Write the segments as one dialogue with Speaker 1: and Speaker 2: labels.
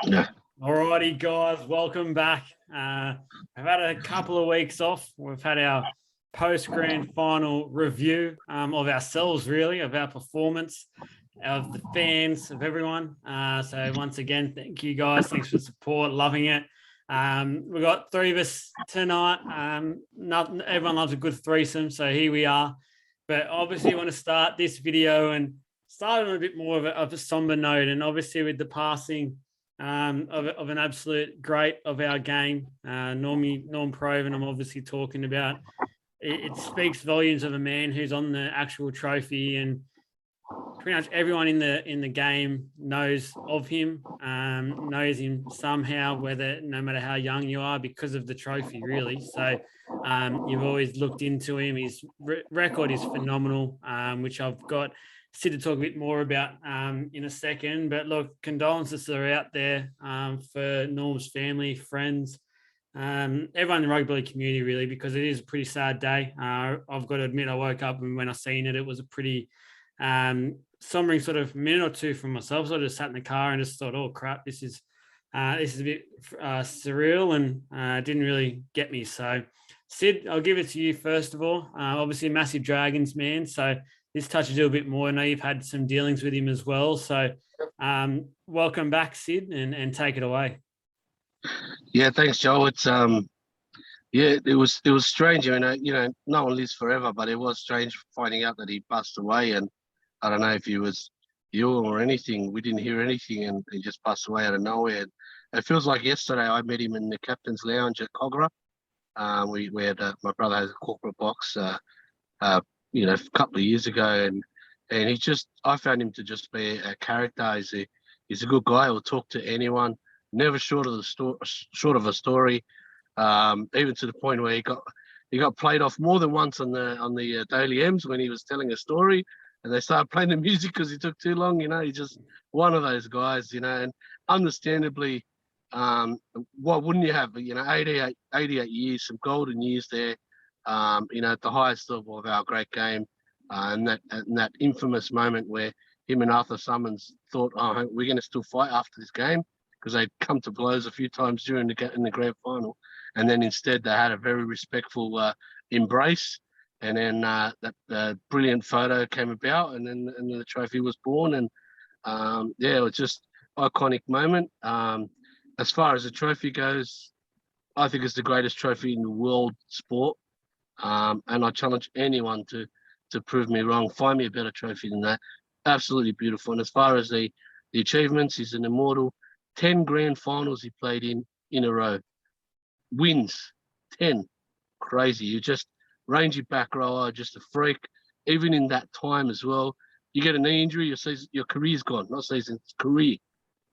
Speaker 1: Yeah.
Speaker 2: Alrighty, guys, welcome back. I've had a couple of weeks off. We've had our post-grand final review of ourselves, really, of our performance, of the fans, of everyone. So once again, thank you guys. Thanks for the support. Loving it. We've got three of us tonight. Everyone loves a good threesome, so here we are. But obviously, I want to start this video and start on a bit more of a somber note. And obviously, with the passing of an absolute great of our game, Norm Provan, I'm obviously talking about. It speaks volumes of a man who's on the actual trophy, and pretty much everyone in the game knows of him, knows him somehow, no matter how young you are, because of the trophy, really. So you've always looked into him. His record is phenomenal, which I've got Sid to talk a bit more about in a second. But look, condolences are out there for Norm's family, friends, everyone in the rugby league community, really, because it is a pretty sad day. I've got to admit, I woke up and when I seen it, it was a pretty sombering sort of minute or two for myself. So I just sat in the car and just thought, oh crap, this is a bit surreal, and didn't really get me. So Sid, I'll give it to you first of all. Obviously a massive Dragons man, so this touches a little bit more. I know you've had some dealings with him as well. So welcome back, Sid, and take it away.
Speaker 1: Yeah, thanks, Joel. It's it was strange. I mean, no one lives forever, but it was strange finding out that he passed away. And I don't know if he was ill or anything. We didn't hear anything, and he just passed away out of nowhere. And it feels like yesterday I met him in the captain's lounge at Cogra. We had my brother has a corporate box, a couple of years ago, and I found him to just be a character. He's a good guy. He'll talk to anyone. Never short of a story. Even to the point where he got played off more than once on the Daily M's when he was telling a story, and they started playing the music because he took too long. He's just one of those guys. And understandably, what wouldn't you have? 88 years, some golden years there. At the highest level of our great game, and that infamous moment where him and Arthur Summons thought, oh, we're going to still fight after this game, because they'd come to blows a few times in the grand final, and then instead they had a very respectful embrace, and then that brilliant photo came about, and then the trophy was born, and it was just iconic moment. As far as the trophy goes, I think it's the greatest trophy in the world sport, and I challenge anyone to prove me wrong. Find me a better trophy than that. Absolutely beautiful. And as far as the achievements, he's an immortal. 10 grand finals he played in a row. Wins, 10. Crazy. You just rangy back rower, just a freak. Even in that time as well, you get a knee injury, your career's gone. Not season, it's career.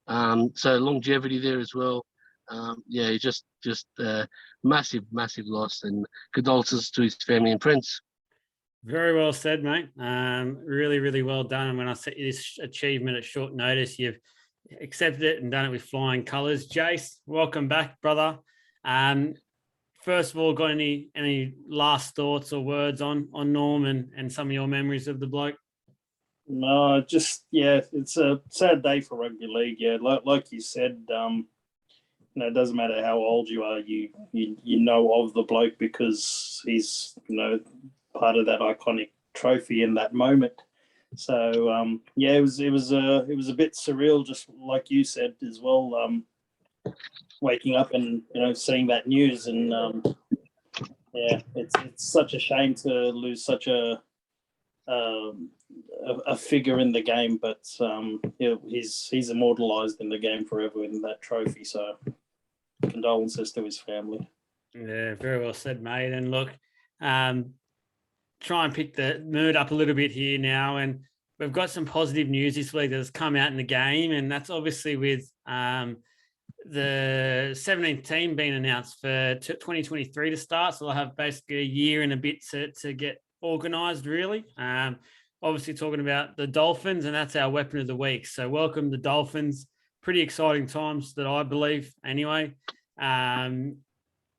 Speaker 1: So longevity there as well. Just massive loss, and condolences to his family and friends.
Speaker 2: Very well said, mate. Really, really well done. And when I set you this achievement at short notice, you've accepted it and done it with flying colours. Jace, welcome back, brother. First of all, got any last thoughts or words on Norm and some of your memories of the bloke?
Speaker 3: No, it's a sad day for rugby league. Yeah, like you said, it doesn't matter how old you are, you know of the bloke because he's part of that iconic trophy in that moment. So it was a bit surreal, just like you said as well. Waking up and seeing that news, and it's such a shame to lose such a figure in the game, but he's immortalized in the game forever in that trophy. So condolences to his family.
Speaker 2: Yeah, very well said, mate. And look, try and pick the mood up a little bit here now, and we've got some positive news this week that has come out in the game, and that's obviously with the 17th team being announced for 2023 to start. So they'll have basically a year and a bit to get organised, really. Obviously talking about the Dolphins, and that's our weapon of the week. So welcome the Dolphins. Pretty exciting times that I believe anyway. Want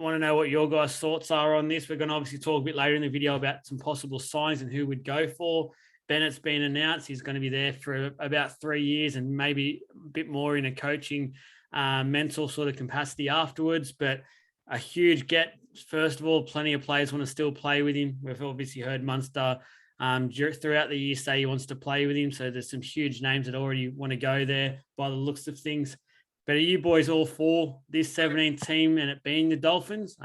Speaker 2: to know what your guys' thoughts are on this. We're going to obviously talk a bit later in the video about some possible signs and who would go for. Bennett's been announced. He's going to be there for about 3 years and maybe a bit more in a coaching mental sort of capacity afterwards. But a huge get. First of all, plenty of players want to still play with him. We've obviously heard Munster throughout the year say he wants to play with him. So there's some huge names that already want to go there by the looks of things. But are you boys all for this 17 team and it being the Dolphins?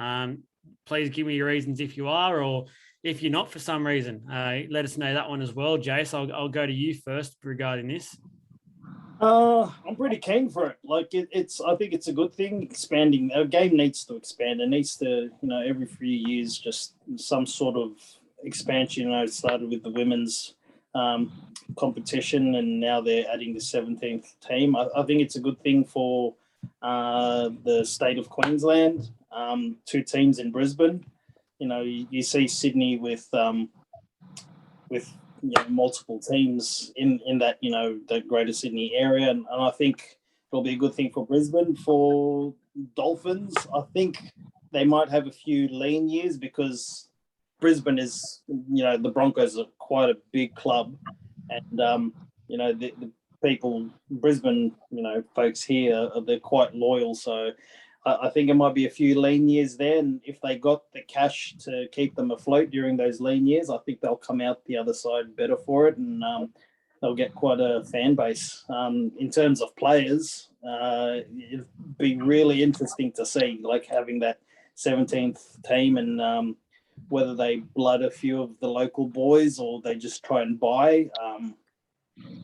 Speaker 2: Please give me your reasons if you are, or if you're not for some reason. Let us know that one as well, Jace. I'll go to you first regarding this.
Speaker 3: I'm pretty keen for it. Like I think it's a good thing. Expanding our game needs to expand. It needs to, every few years, just some sort of expansion. It started with the women's competition, and now they're adding the 17th team. I think it's a good thing for the state of Queensland. 2 teams in Brisbane. You see Sydney with multiple teams in that the Greater Sydney area, and I think it'll be a good thing for Brisbane. For Dolphins, I think they might have a few lean years because Brisbane is the Broncos are quite a big club, and the people Brisbane folks here they're quite loyal, so I think it might be a few lean years there, and if they got the cash to keep them afloat during those lean years, I think they'll come out the other side better for it, and they'll get quite a fan base. In terms of players, it'd be really interesting to see, like having that 17th team, and whether they blood a few of the local boys or they just try and buy.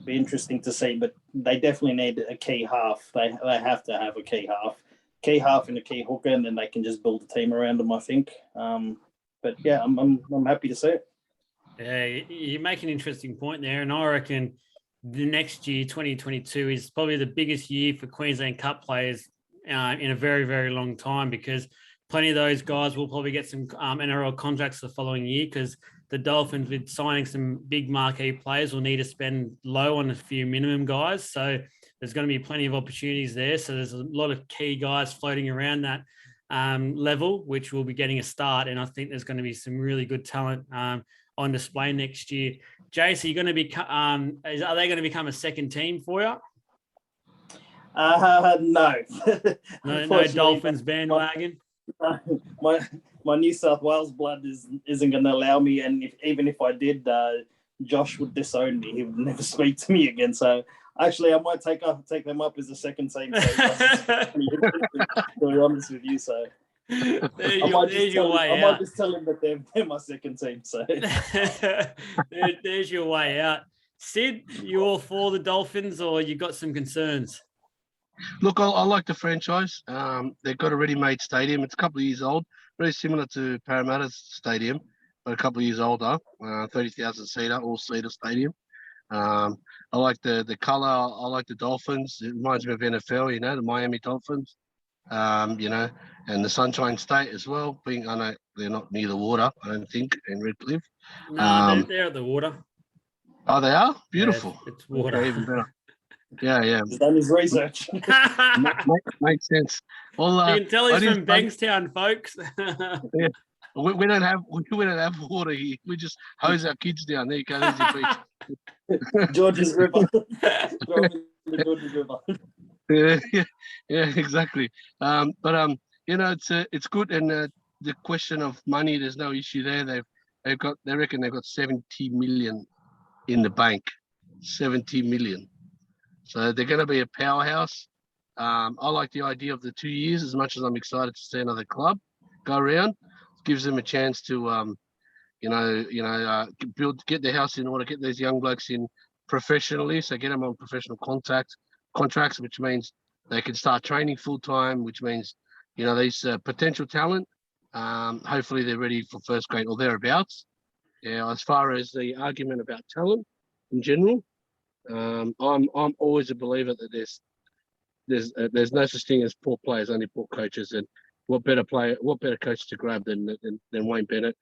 Speaker 3: Be interesting to see, but they definitely need a key half. They have to have a key half and a key hooker, and then they can just build a team around them, I think. But yeah, I'm happy to see it.
Speaker 2: Yeah, you make an interesting point there, and I reckon the next year, 2022, is probably the biggest year for Queensland Cup players in a very, very long time, because plenty of those guys will probably get some NRL contracts the following year, because the Dolphins, with signing some big marquee players, will need to spend low on a few minimum guys. So there's going to be plenty of opportunities there. So there's a lot of key guys floating around that level, which will be getting a start. And I think there's going to be some really good talent on display next year. Jace, are you going to be? Are they going to become a second team for you?
Speaker 3: No.
Speaker 2: No Dolphins bandwagon.
Speaker 3: My New South Wales blood isn't going to allow me, and even if I did, Josh would disown me. He would never speak to me again. So actually, I might take them up as a second team. So to be honest with you, so I might just tell him that they're my second team. So
Speaker 2: there's your way out. Sid, you all for the Dolphins, or you got some concerns?
Speaker 1: Look, I like the franchise. They've got a ready-made stadium. It's a couple of years old, very similar to Parramatta's stadium, but a couple of years older. 30,000 seater, all-seater stadium. I like the colour. I like the Dolphins. It reminds me of NFL, the Miami Dolphins. And the Sunshine State as well. I know they're not near the water, I don't think, in Redcliffe.
Speaker 2: No, they're at the water.
Speaker 1: Oh, they are? Beautiful.
Speaker 2: Yeah, it's water.
Speaker 1: Okay, even better. Yeah.
Speaker 3: He's done his research.
Speaker 1: Makes sense. Well,
Speaker 2: you can tell he's from Bankstown, folks.
Speaker 1: Yeah. We don't have water here. We just hose our kids down. There you go. There's your beach.
Speaker 3: George's River. George's River.
Speaker 1: Yeah, exactly. It's good. And the question of money, there's no issue there. They reckon they've got 70 million in the bank. 70 million. So they're going to be a powerhouse. I like the idea of the 2 years as much as I'm excited to see another club go around. It gives them a chance to, get their house in order, get these young blokes in professionally. So get them on professional contracts, which means they can start training full time, which means, these potential talent, hopefully they're ready for first grade or thereabouts. Yeah, as far as the argument about talent in general, I'm always a believer that there's no such thing as poor players, only poor coaches. And what better coach to grab than Wayne Bennett?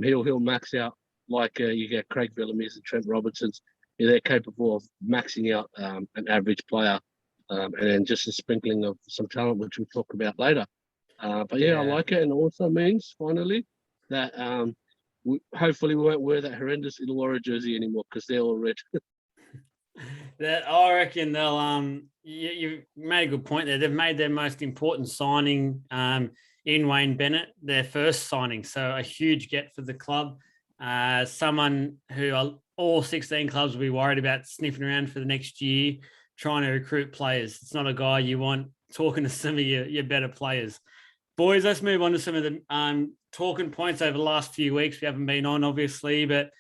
Speaker 1: He'll max out like you get Craig Villamese and Trent Robertsons. They're capable of maxing out an average player, and then just a sprinkling of some talent, which we'll talk about later. But yeah, I like it, and it also means finally that hopefully we won't wear that horrendous Illawarra jersey anymore because they're all red.
Speaker 2: That I reckon they'll you made a good point there. They've made their most important signing in Wayne Bennett, their first signing. So a huge get for the club. Someone who all 16 clubs will be worried about sniffing around for the next year, trying to recruit players. It's not a guy you want talking to some of your better players. Boys, let's move on to some of the talking points over the last few weeks. We haven't been on, obviously, but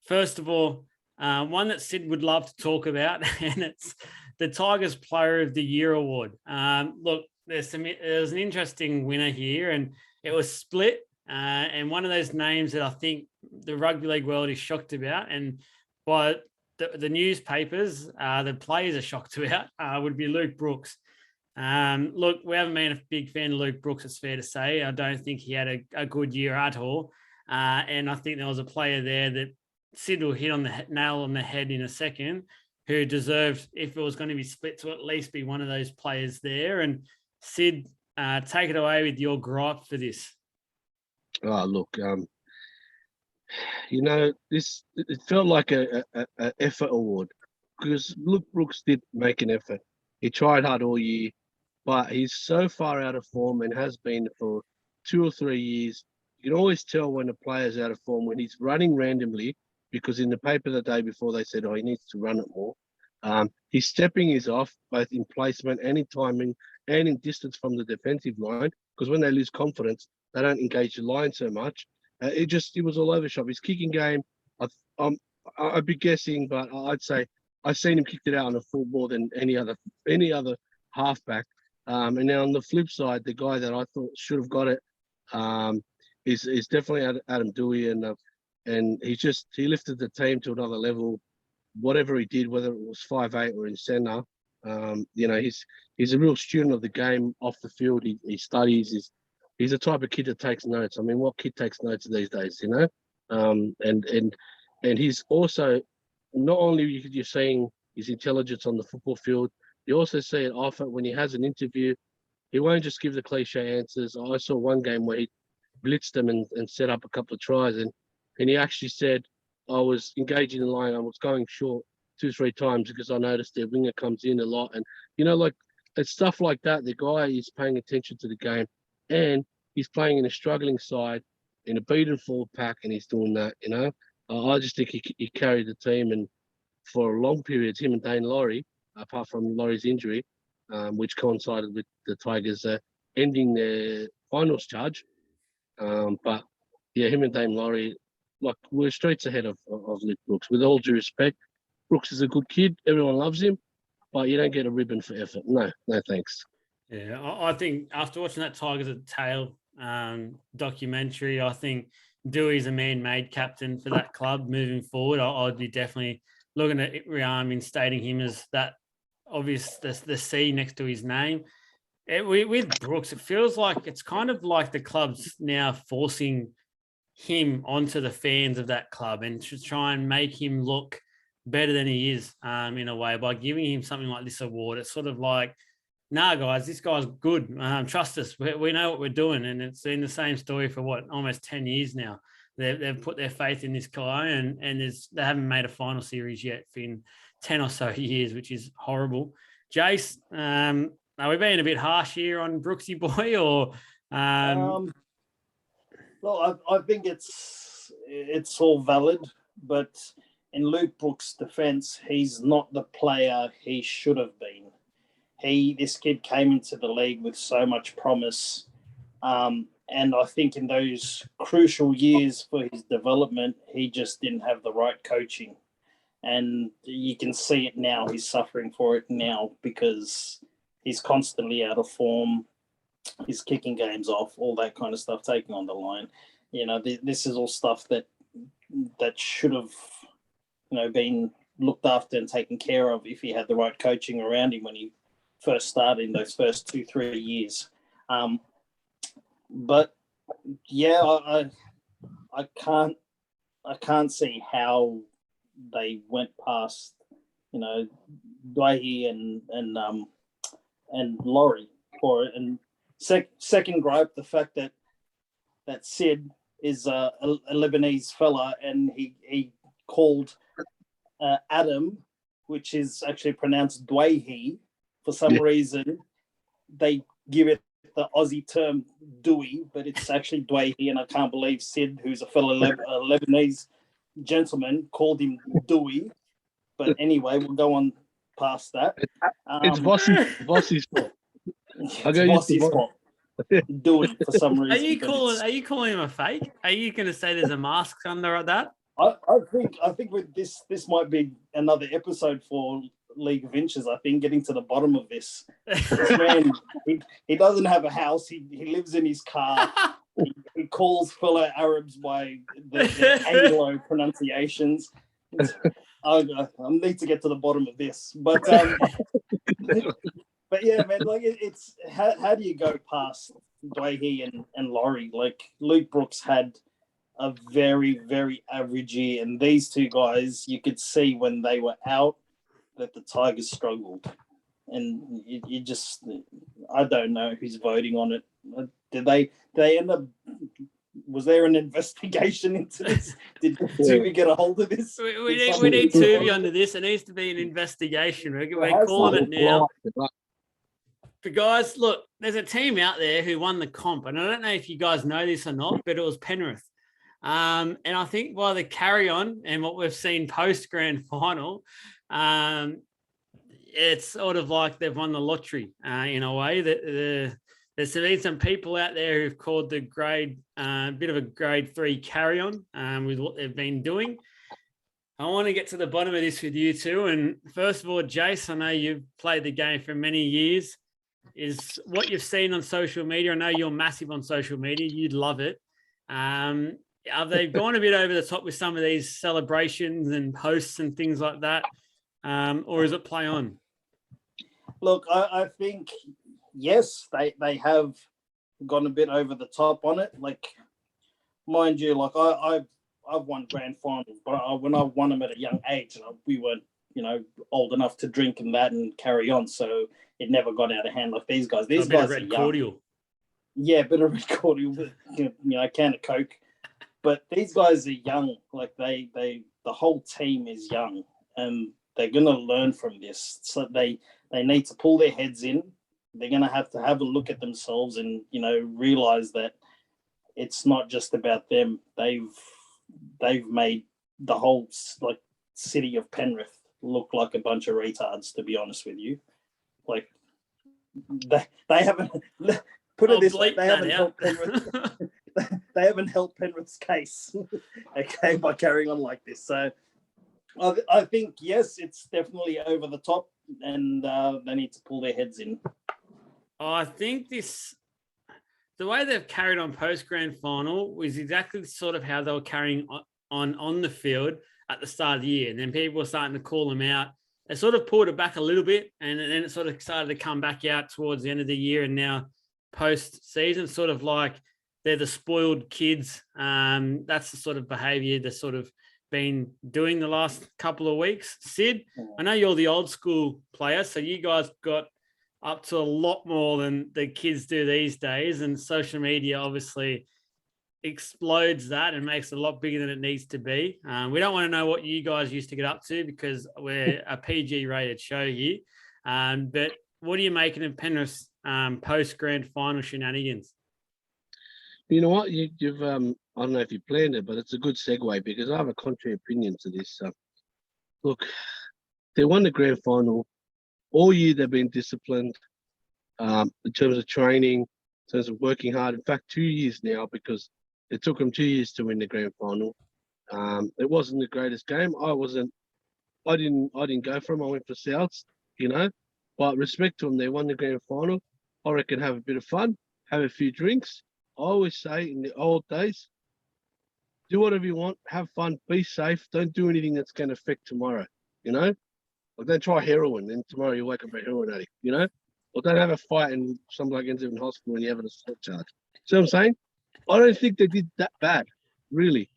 Speaker 2: first of all, one that Sid would love to talk about, and it's the Tigers Player of the Year award. Look, there's an interesting winner here, and it was split. And one of those names that I think the rugby league world is shocked about, and by the newspapers, the players are shocked about, would be Luke Brooks. Look, we haven't been a big fan of Luke Brooks, it's fair to say. I don't think he had a good year at all. And I think there was a player there that Sid will hit on the nail on the head in a second, who deserved, if it was going to be split, to at least be one of those players there. And Sid, take it away with your gripe for this.
Speaker 1: Oh, look, this it felt like a effort award, because Luke Brooks did make an effort. He tried hard all year, but he's so far out of form and has been for 2 or 3 years. You can always tell when a player's out of form when he's running randomly, because in the paper the day before they said, he needs to run it more. His stepping is off, both in placement and in timing and in distance from the defensive line, because when they lose confidence, they don't engage the line so much. It was all over the shop. His kicking game, I'd be guessing, but I'd say I've seen him kick it out on a full more than any other halfback. And now on the flip side, the guy that I thought should have got it is definitely Adam Dewey, and he lifted the team to another level. Whatever he did, whether it was 5'8" or in centre, he's a real student of the game off the field. He studies. He's the type of kid that takes notes. I mean, what kid takes notes these days, And he's also, not only you're seeing his intelligence on the football field, you also see it off it when he has an interview. He won't just give the cliche answers. I saw one game where he blitzed them and set up a couple of tries, and he actually said, I was engaging the line. I was going short 2-3 times because I noticed their winger comes in a lot. And, it's stuff like that. The guy is paying attention to the game, and he's playing in a struggling side, in a beaten forward pack, and he's doing that, I just think he carried the team, and for long periods, him and Dane Laurie, apart from Laurie's injury, which coincided with the Tigers ending their finals charge. But, yeah, him and Dane Laurie, we're streets ahead of Luke Brooks. With all due respect, Brooks is a good kid. Everyone loves him, but you don't get a ribbon for effort. No thanks.
Speaker 2: Yeah, I think after watching that Tigers at the Tail documentary, I think Dewey's a man-made captain for that club moving forward. I'd be definitely looking at instating him as that obvious, the C next to his name. With Brooks, it feels like it's kind of like the club's now forcing him onto the fans of that club and to try and make him look better than he is in a way by giving him something like this award. It's sort of like, nah, guys, this guy's good. Trust us. We know what we're doing. And it's been the same story for almost 10 years now. They've put their faith in this guy, and they haven't made a final series yet in 10 or so years, which is horrible. Jace, are we being a bit harsh here on Brooksy boy, or?
Speaker 3: Well, I think it's all valid, but in Luke Brooks' defence, he's not the player he should have been. This kid came into the league with so much promise, and I think in those crucial years for his development, he just didn't have the right coaching, and you can see it now. He's suffering for it now because he's constantly out of form. His kicking game's off, all that kind of stuff, taking on the line. This is all stuff that should have, been looked after and taken care of if he had the right coaching around him when he first started in those first 2-3 years. But yeah, I can't see how they went past, Dwayne and Laurie for it. And second gripe, the fact that Sid is a Lebanese fella, and he called Adam which is actually pronounced Dwayhe. For some reason, they give it the Aussie term Dewey, but it's actually Dwayhe, and I can't believe Sid, who's a fellow Lebanese gentleman, called him Dewey. But anyway, we'll go on past that.
Speaker 1: It's Vossi's fault.
Speaker 3: It's Vossi's fault. Dewey for some reason.
Speaker 2: Are you calling him a fake? Are you going to say there's a mask under that?
Speaker 3: I think with this might be another episode for League of Inches. I think getting to the bottom of this. This man, he doesn't have a house. He lives in his car. He calls fellow Arabs by the Anglo pronunciations. I need to get to the bottom of this, but yeah, man. Like it's how do you go past Dwayhe and Laurie? Like Luke Brooks had a very, very average year, and these two guys, you could see when they were out that the Tigers struggled, and you just, I don't know who's voting on it. Did they end up? Was there an investigation into this? Did Tuvi get a hold of this?
Speaker 2: We need Tuvi onto this. It needs to be an investigation. We're calling it now. But guys, look, there's a team out there who won the comp, and I don't know if you guys know this or not, but it was Penrith. And I think by the carry on and what we've seen post grand final, it's sort of like they've won the lottery in a way. There's been some people out there who've called the bit of a grade 3 carry on with what they've been doing. I want to get to the bottom of this with you two. And first of all, Jace, I know you've played the game for many years. Is what you've seen on social media. I know you're massive on social media. You'd love it. Have they gone a bit over the top with some of these celebrations and posts and things like that? Or is it play on?
Speaker 3: Look, I think, yes, they have gone a bit over the top on it. Like, mind you, like I've won grand finals, but when I won them at a young age, we weren't, old enough to drink and that and carry on. So it never got out of hand like these guys. These guys are young. Cordial. Yeah, a bit of red cordial, a can of Coke. But these guys are young. Like the whole team is young, and they're going to learn from this. So they need to pull their heads in. They're going to have a look at themselves and, realize that it's not just about them. They've made the whole city of Penrith look like a bunch of retards, to be honest with you. Like they haven't put it this way, they haven't helped Penrith. They haven't helped Penrith's case, okay, by carrying on like this. So I think, yes, it's definitely over the top, and they need to pull their heads in.
Speaker 2: I think the way they've carried on post-grand final was exactly sort of how they were carrying on the field at the start of the year. And then people were starting to call them out. They sort of pulled it back a little bit, and then it sort of started to come back out towards the end of the year, and now post-season, sort of like they're the spoiled kids. That's the sort of behaviour they've sort of been doing the last couple of weeks. Sid, I know you're the old school player, so you guys got up to a lot more than the kids do these days, and social media obviously explodes that and makes it a lot bigger than it needs to be. We don't want to know what you guys used to get up to because we're a PG rated show here. But what are you making of Penrith's post grand final shenanigans?
Speaker 1: You know what? You've I don't know if you planned it, but it's a good segue because I have a contrary opinion to this. Look, they won the grand final. All year they've been disciplined in terms of training, in terms of working hard. In fact, 2 years now, because it took them 2 years to win the grand final. It wasn't the greatest game. I didn't go for them. I went for Souths, But respect to them, they won the grand final. I reckon have a bit of fun, have a few drinks. I always say in the old days, do whatever you want, have fun, be safe. Don't do anything that's going to affect tomorrow, Like don't try heroin and tomorrow you wake up a heroin addict, Or don't have a fight and some bloke ends up in hospital and you have an assault charge. See what I'm saying? I don't think they did that bad, really.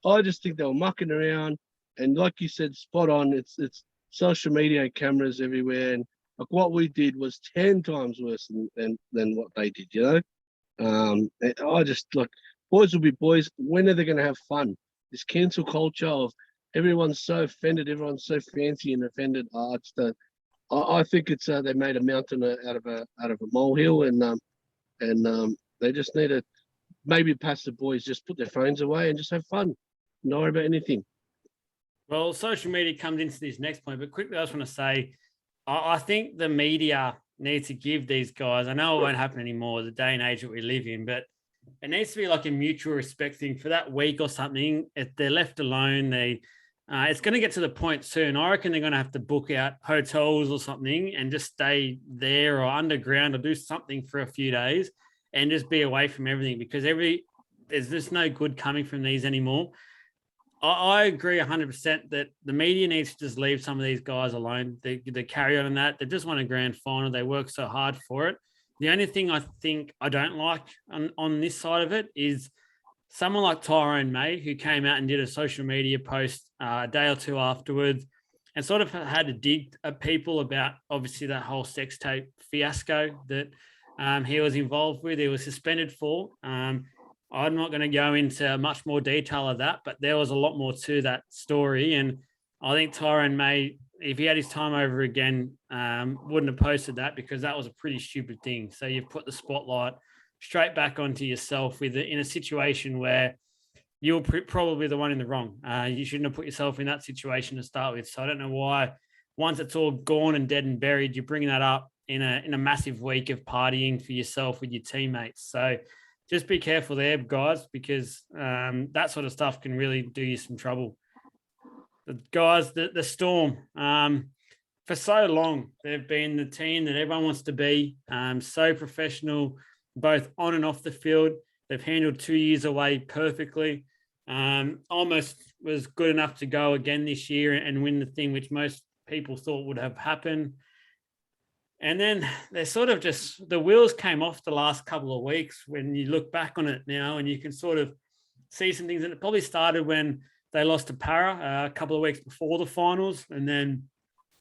Speaker 1: I just think they were mucking around, and like you said, spot on. It's social media and cameras everywhere, and like what we did was 10 times worse than what they did, I just boys will be boys. When are they going to have fun? This cancel culture of everyone's so offended. Everyone's so fancy and offended. I think it's they made a mountain out of a molehill, and they just need to maybe pass the boys, just put their phones away and just have fun, not worry about anything.
Speaker 2: Well, social media comes into this next point, but quickly, I just want to say, I think the media needs to give these guys, I know it won't happen anymore, the day and age that we live in, but it needs to be like a mutual respect thing for that week or something. If they're left alone, it's going to get to the point soon. I reckon they're going to have to book out hotels or something and just stay there or underground or do something for a few days and just be away from everything, because there's just no good coming from these anymore. I agree 100% that the media needs to just leave some of these guys alone. They carry on in that. They just won a grand final. They work so hard for it. The only thing I think I don't like on this side of it is someone like Tyrone May, who came out and did a social media post a day or two afterwards and sort of had to dig at people about obviously that whole sex tape fiasco that he was involved with. He was suspended for. I'm not going to go into much more detail of that, but there was a lot more to that story. And I think Tyrone May, if he had his time over again, wouldn't have posted that, because that was a pretty stupid thing. So you've put the spotlight straight back onto yourself in a situation where you're probably the one in the wrong. You shouldn't have put yourself in that situation to start with. So I don't know why, once it's all gone and dead and buried, you're bringing that up in a massive week of partying for yourself with your teammates. So just be careful there, guys, because that sort of stuff can really do you some trouble. But guys, the Storm, for so long, they've been the team that everyone wants to be, so professional, both on and off the field. They've handled 2 years away perfectly. Almost was good enough to go again this year and win the thing, which most people thought would have happened. And then they're sort of just, the wheels came off the last couple of weeks when you look back on it now, and you can sort of see some things. And it probably started when they lost to Para a couple of weeks before the finals, and then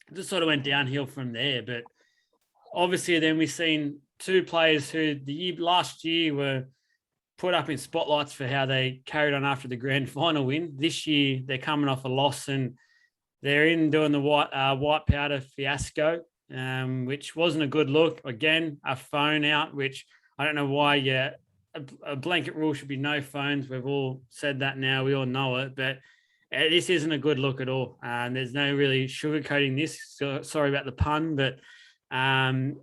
Speaker 2: it just sort of went downhill from there. But obviously then we've seen two players who last year were put up in spotlights for how they carried on after the grand final win. This year they're coming off a loss, and they're in doing the white powder fiasco, which wasn't a good look. Again, a phone out, which I don't know why a blanket rule should be no phones. We've all said that now. We all know it. But this isn't a good look at all. There's no really sugarcoating this. So, sorry about the pun, but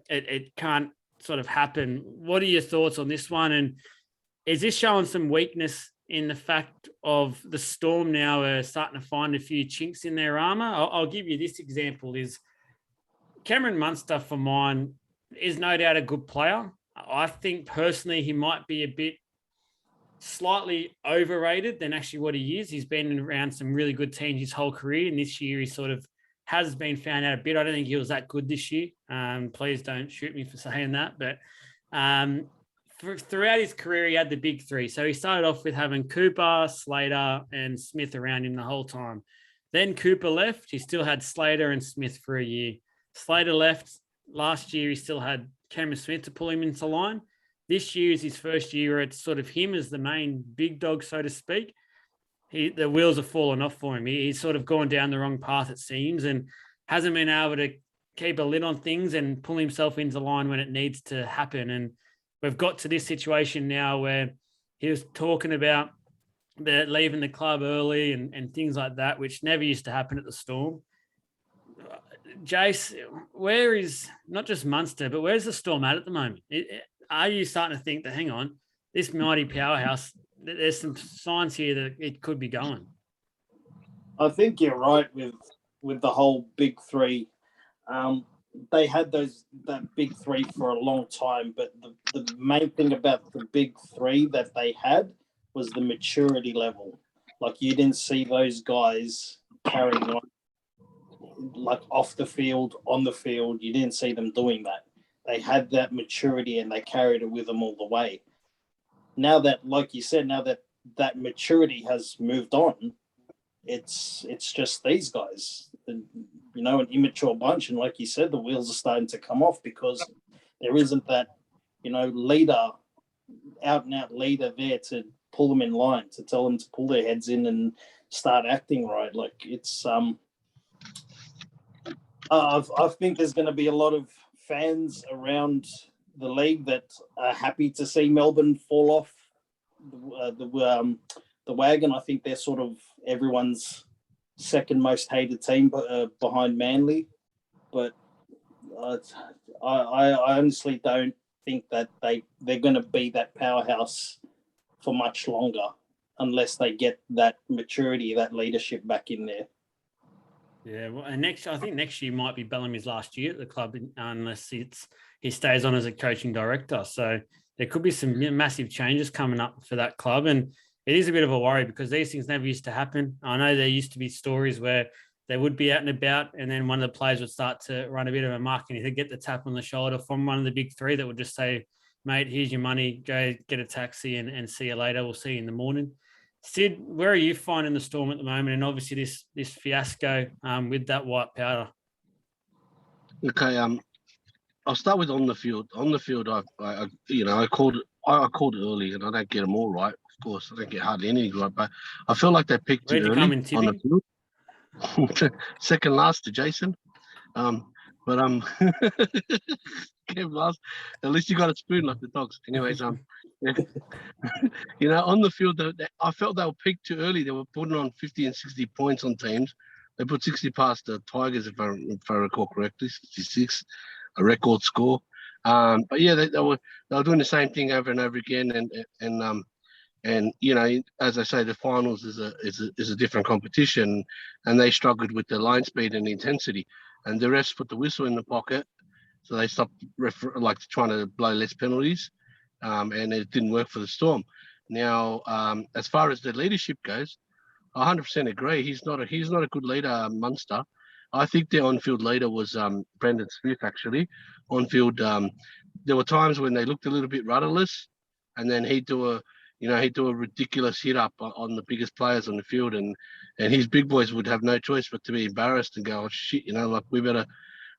Speaker 2: it can't sort of happen. What are your thoughts on this one? And is this showing some weakness in the fact of the Storm now are starting to find a few chinks in their armour? I'll give you this example is Cameron Munster, for mine, is no doubt a good player. I think personally he might be a bit slightly overrated than actually what he is. He's been around some really good teams his whole career, and this year he sort of has been found out a bit. I don't think he was that good this year. Please don't shoot me for saying that. But throughout his career, he had the big three. So he started off with having Cooper, Slater, and Smith around him the whole time. Then Cooper left. He still had Slater and Smith for a year. Slater left. Last year, he still had Cameron Smith to pull him into line. This year is his first year where it's sort of him as the main big dog, so to speak. The wheels have fallen off for him. He's sort of gone down the wrong path, it seems, and hasn't been able to keep a lid on things and pull himself into line when it needs to happen. And we've got to this situation now where he was talking about leaving the club early and things like that, which never used to happen at the Storm. Jace, where is not just Munster, but where's the Storm at the moment? Are you starting to think that, hang on, this mighty powerhouse, there's some signs here that it could be going?
Speaker 3: I think you're right with the whole big three. They had that big three for a long time, but the main thing about the big three that they had was the maturity level. Like, you didn't see those guys carrying on, like, off the field, on the field. You didn't see them doing that. They had that maturity and they carried it with them all the way. Now that, like you said, that maturity has moved on, it's just these guys, an immature bunch. And like you said, the wheels are starting to come off because there isn't that, leader, out and out leader there to pull them in line, to tell them to pull their heads in and start acting right. Like it's I think there's going to be a lot of fans around the league that are happy to see Melbourne fall off the wagon. I think they're sort of everyone's second most hated team behind Manly, but I honestly don't think that they're going to be that powerhouse for much longer unless they get that maturity, that leadership back in there.
Speaker 2: Yeah, well, and I think next year might be Bellamy's last year at the club, unless he stays on as a coaching director. So there could be some massive changes coming up for that club, and it is a bit of a worry because these things never used to happen. I know there used to be stories where they would be out and about, and then one of the players would start to run a bit of a muck, and he'd get the tap on the shoulder from one of the big three that would just say, "Mate, here's your money. Go get a taxi and see you later. We'll see you in the morning." Sid, where are you finding the Storm at the moment? And obviously this fiasco with that white powder.
Speaker 1: Okay, I'll start with on the field. On the field, I called it early, and I don't get them all right. Of course, I don't get hardly anything right, but I feel like they picked it early on the field. Second last to Jason, but came last. At least you got a spoon like the dogs. Anyways, yeah. On the field, I felt they were picked too early. They were putting on 50 and 60 points on teams. They put 60 past the Tigers, if I recall correctly, 66, a record score. But yeah, they were doing the same thing over and over again, and as I say, the finals is a different competition, and they struggled with the line speed and the intensity, and the refs put the whistle in the pocket, so they stopped trying to blow less penalties, and it didn't work for the Storm. Now, as far as the leadership goes, I 100% agree. He's not a good leader, Munster. I think their on-field leader was Brendan Smith. Actually, on-field, there were times when they looked a little bit rudderless, and then he'd do a ridiculous hit up on the biggest players on the field, and his big boys would have no choice but to be embarrassed and go, "Oh shit,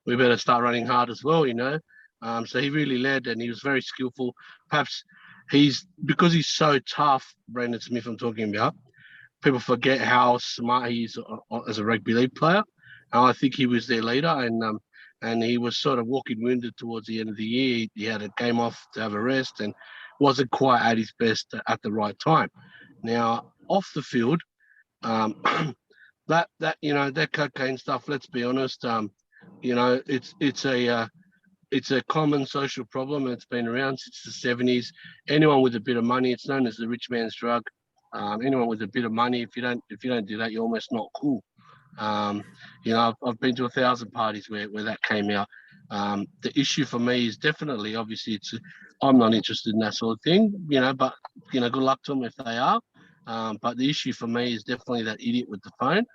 Speaker 1: we better start running hard as well," So he really led, and he was very skillful. Perhaps because he's so tough, Brendan Smith, I'm talking about. People forget how smart he is as a rugby league player. And I think he was their leader, and he was sort of walking wounded towards the end of the year. He had a game off to have a rest and wasn't quite at his best at the right time. Now, off the field, that cocaine stuff, let's be honest, it's a common social problem. It's been around since the 70s. Anyone with a bit of money, it's known as the rich man's drug. Anyone with a bit of money, if you don't do that, you're almost not cool. I've been to 1,000 parties where that came out. The issue for me is definitely, obviously, I'm not interested in that sort of thing, but good luck to them if they are. But the issue for me is definitely that idiot with the phone.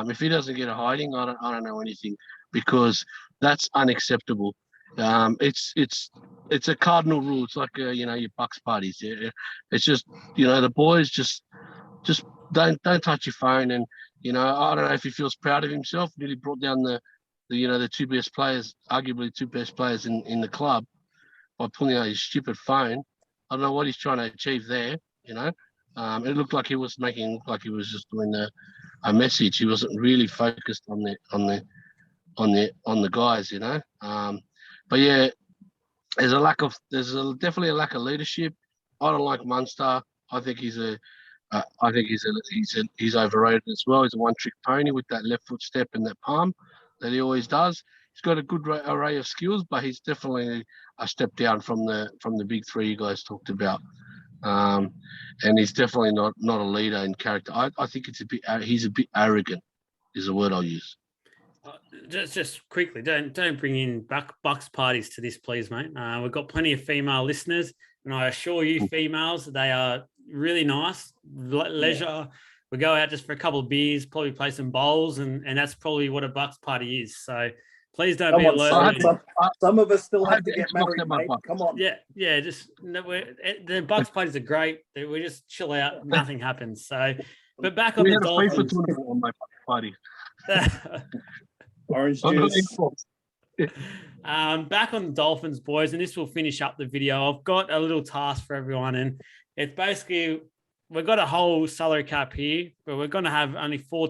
Speaker 1: If he doesn't get a hiding, I don't know anything, because that's unacceptable. It's a cardinal rule. It's like your Bucks parties. Yeah? It's just the boys just don't touch your phone, and I don't know if he feels proud of himself. Really brought down the two best players, arguably two best players in the club, by pulling out his stupid phone. I don't know what he's trying to achieve there. It looked like he was just doing a message. He wasn't really focused on the guys. But yeah, there's definitely a lack of leadership. I don't like Munster. I think he's overrated as well. He's a one-trick pony with that left foot step and that palm that he always does. He's got a good array of skills, but he's definitely a step down from the big three you guys talked about. And he's definitely not a leader in character. I think he's a bit arrogant, is the word I'll use.
Speaker 2: Just quickly, don't bring in Bucks parties to this, please, mate. We've got plenty of female listeners, and I assure you, females, they are really nice, leisure. We go out just for a couple of beers, probably play some bowls, and that's probably what a Bucks party is. So please don't be alert.
Speaker 3: Some of us still have to get married, mate. Come on.
Speaker 2: Yeah. The Bucks parties are great. We just chill out. Nothing happens. So, but back on the Dolphins.
Speaker 1: On my party.
Speaker 3: Orange juice.
Speaker 2: Back on the Dolphins, boys, and this will finish up the video. I've got a little task for everyone, and it's basically we've got a whole salary cap here, but we're going to have only 4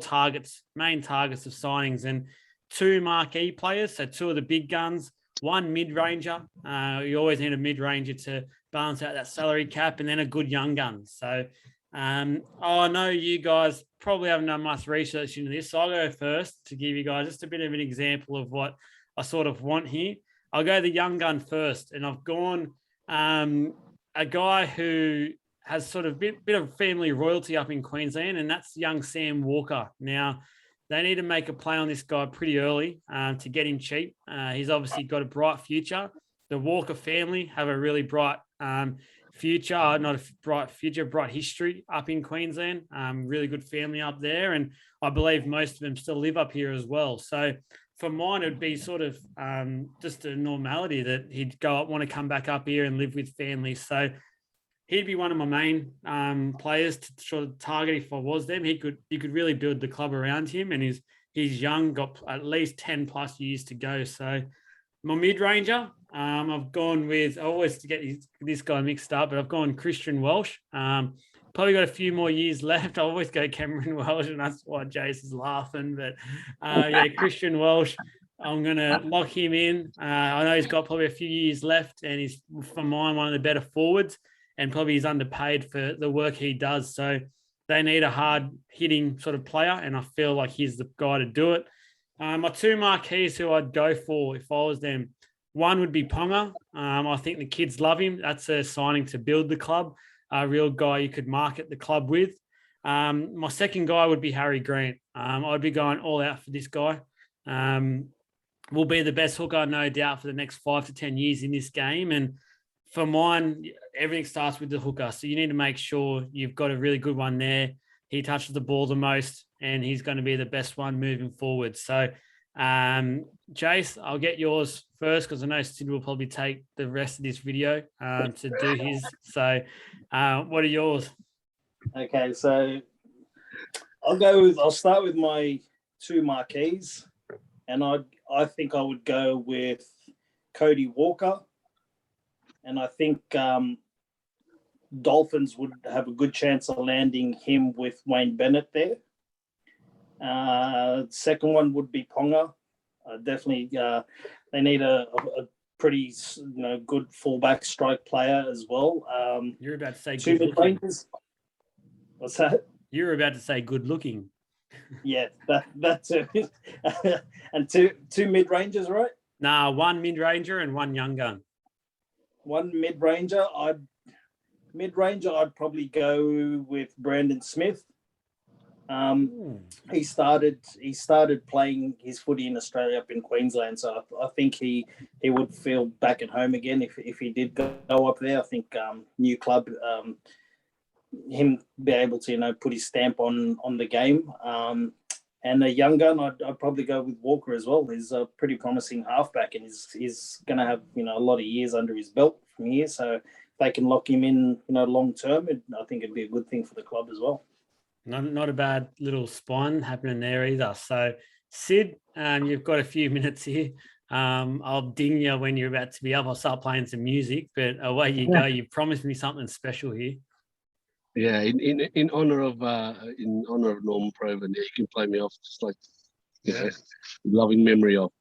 Speaker 2: main targets of signings, and 2 marquee players. So 2 of the big guns, 1 mid-ranger. You always need a mid-ranger to balance out that salary cap, and then a good young gun. So I know you guys probably haven't done much research into this, so I'll go first to give you guys just a bit of an example of what I sort of want here. I'll go the young gun first, and I've gone a guy who has sort of bit of family royalty up in Queensland, and that's young Sam Walker. Now, they need to make a play on this guy pretty early to get him cheap. He's obviously got a bright future. The Walker family have a really bright future, not a bright future, bright history up in Queensland. Really good family up there, and I believe most of them still live up here as well. So for mine, it would be sort of just a normality that he'd want to come back up here and live with family. So he'd be one of my main players to sort of target if I was them. You could really build the club around him, and he's young, got at least 10 plus years to go. So my mid-ranger, I've gone with, I always get this guy mixed up, but I've gone Christian Welsh. Probably got a few more years left. I always go Cameron Welsh, and that's why Jace is laughing. But yeah, Christian Welsh, I'm going to lock him in. I know he's got probably a few years left, and he's, for mine, one of the better forwards, and probably he's underpaid for the work he does. So they need a hard-hitting sort of player, and I feel like he's the guy to do it. My 2 marquees who I'd go for if I was them, one would be Ponga. I think the kids love him. That's a signing to build the club, a real guy you could market the club with. My second guy would be Harry Grant. I'd be going all out for this guy. Will be the best hooker, no doubt, for the next 5 to 10 years in this game. And for mine, everything starts with the hooker. So you need to make sure you've got a really good one there. He touches the ball the most, and he's going to be the best one moving forward. So, Jace, I'll get yours first because I know Sid will probably take the rest of this video to do his. So, what are yours?
Speaker 3: Okay, so I'll start with my 2 marquees, and I think I would go with Cody Walker, and I think Dolphins would have a good chance of landing him with Wayne Bennett there. Second one would be Ponga. Definitely, they need a pretty good fullback strike player as well.
Speaker 2: You're about to say
Speaker 3: 2
Speaker 2: good looking.
Speaker 3: What's that?
Speaker 2: You're about to say good looking.
Speaker 3: Yeah, that too. And two mid rangers, right?
Speaker 2: Nah, 1 mid ranger and 1 young gun.
Speaker 3: 1 mid ranger. I'd probably go with Brandon Smith. He started playing his footy in Australia up in Queensland, so I think he would feel back at home again if he did go up there. I think new club, him be able to put his stamp on the game. And a young gun, I'd probably go with Walker as well. He's a pretty promising halfback, and he's going to have a lot of years under his belt from here. So if they can lock him in long term, I think it'd be a good thing for the club as well.
Speaker 2: Not a bad little spine happening there either. So, Sid, you've got a few minutes here. I'll ding you when you're about to be up. I'll start playing some music, but away you go. You promised me something special here.
Speaker 1: Yeah, in honor of Norm Provan, yeah, you can play me off just like loving memory of.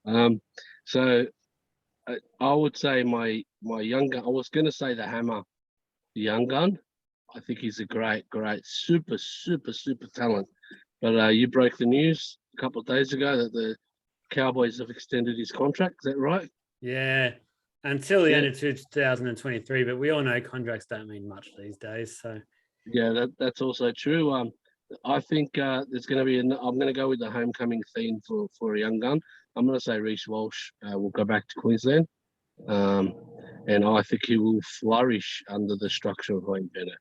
Speaker 1: So I would say my young gun. I was going to say the Hammer, the young gun. I think he's a great, super talent. But you broke the news a couple of days ago that the Cowboys have extended his contract. Is that right?
Speaker 2: Yeah, until the end of 2023. But we all know contracts don't mean much these days. So
Speaker 1: yeah, that's also true. I think there's going to be. I'm going to go with the homecoming theme for a young gun. I'm going to say Reece Walsh will go back to Queensland, and I think he will flourish under the structure of Wayne Bennett,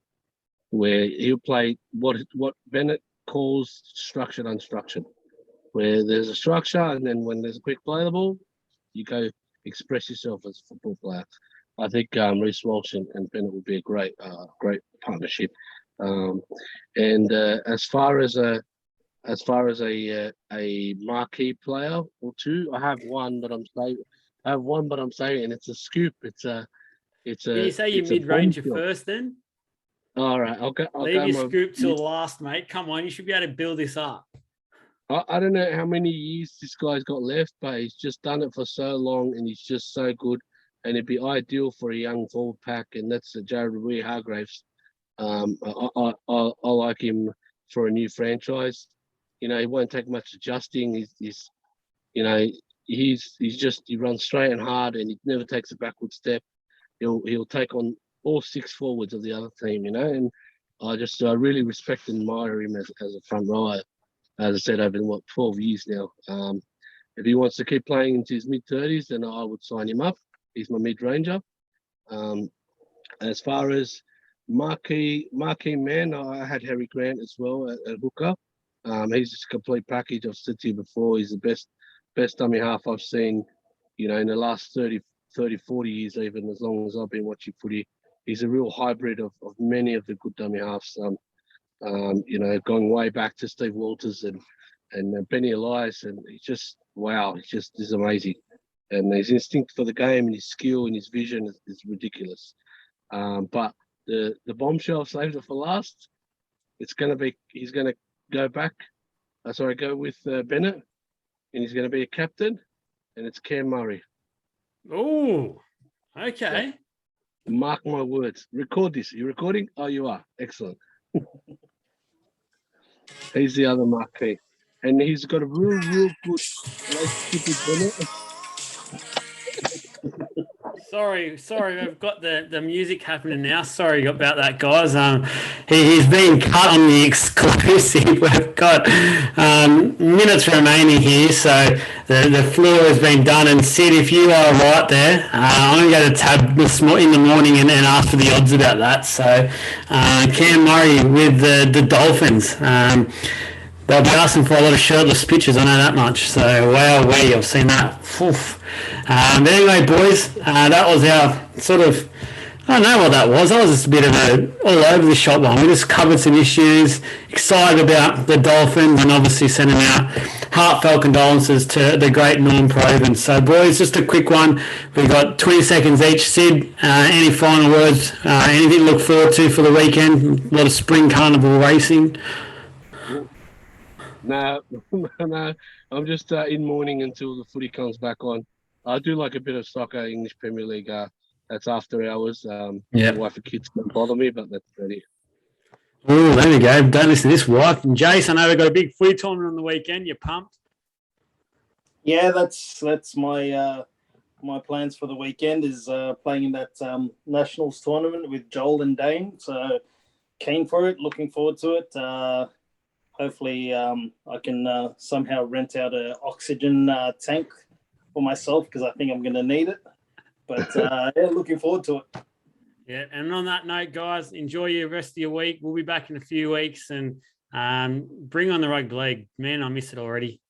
Speaker 1: where he'll play what Bennett calls structured unstructured, where there's a structure, and then when there's a quick play the ball, you go express yourself as a football player. I think Reece Walsh and Bennett would be a great partnership. And as far as a marquee player or 2, I have one, but I'm saying, and it's a scoop. It's a.
Speaker 2: Can you say your mid-ranger first then?
Speaker 1: All right, I'll
Speaker 2: Leave
Speaker 1: go
Speaker 2: your
Speaker 1: my.
Speaker 2: scoop till last, mate. Come on, you should be able to build this up.
Speaker 1: I don't know how many years this guy's got left, but he's just done it for so long, and he's just so good. And it'd be ideal for a young forward pack, and that's Jared Hargraves. I like him for a new franchise. You know, he won't take much adjusting. He's you know, he runs straight and hard, and he never takes a backward step. He'll take on all six forwards of the other team, you know, and I really respect and admire him as a front rower. As I said, over 12 years now. If he wants to keep playing into his mid-30s, then I would sign him up. He's my mid-ranger. As far as marquee man, I had Harry Grant as well at hooker. He's just a complete package. I've said to you before, he's the best dummy half I've seen, you know, in the last 30, 40 years, even as long as I've been watching footy. He's a real hybrid of many of the good dummy halves. You know, going way back to Steve Walters and Benny Elias, and he's just wow, he's amazing, and his instinct for the game and his skill and his vision is ridiculous. But the bombshell saved it for last. He's gonna go back. Go with Bennett, and he's gonna be a captain, and it's Cam Murray.
Speaker 2: Oh, okay.
Speaker 1: Yeah. Mark my words. Record this. Are you recording? Oh, you are. Excellent. He's the other marquee. And he's got a real good relationship with Bennett.
Speaker 2: Sorry, I've got the music happening now. Sorry about that, guys. He's been cut on the exclusive. We've got minutes remaining here, so the floor has been done. And Sid, if you are right there, I'm going to tab in the morning and ask for the odds about that. So Cam Murray with the Dolphins. They'll be asking for a lot of shirtless pictures, I know that much. So, wowee, I've seen that. But anyway, boys, that was our sort of, I don't know what that was. That was just a bit of a all over the shop one. We just covered some issues, excited about the Dolphins, and obviously sending out heartfelt condolences to the great Norm Provan. So, boys, just a quick one. We've got 20 seconds each. Sid, any final words? Anything to look forward to for the weekend? A lot of spring carnival racing.
Speaker 1: No, I'm just in mourning until the footy comes back on. I do like a bit of soccer, English Premier League. That's after hours. My wife and kids don't bother me, but that's ready.
Speaker 2: Oh, there we go. Don't listen to this wife. And Jason, I know we've got a big footy tournament on the weekend. You pumped?
Speaker 3: Yeah, that's my my plans for the weekend is playing in that Nationals tournament with Joel and Dane. So keen for it. Looking forward to it. Hopefully, I can somehow rent out an oxygen tank for myself because I think I'm going to need it. But yeah, looking forward to it.
Speaker 2: Yeah, and on that note, guys, enjoy your rest of your week. We'll be back in a few weeks and bring on the rugby league. Man, I miss it already.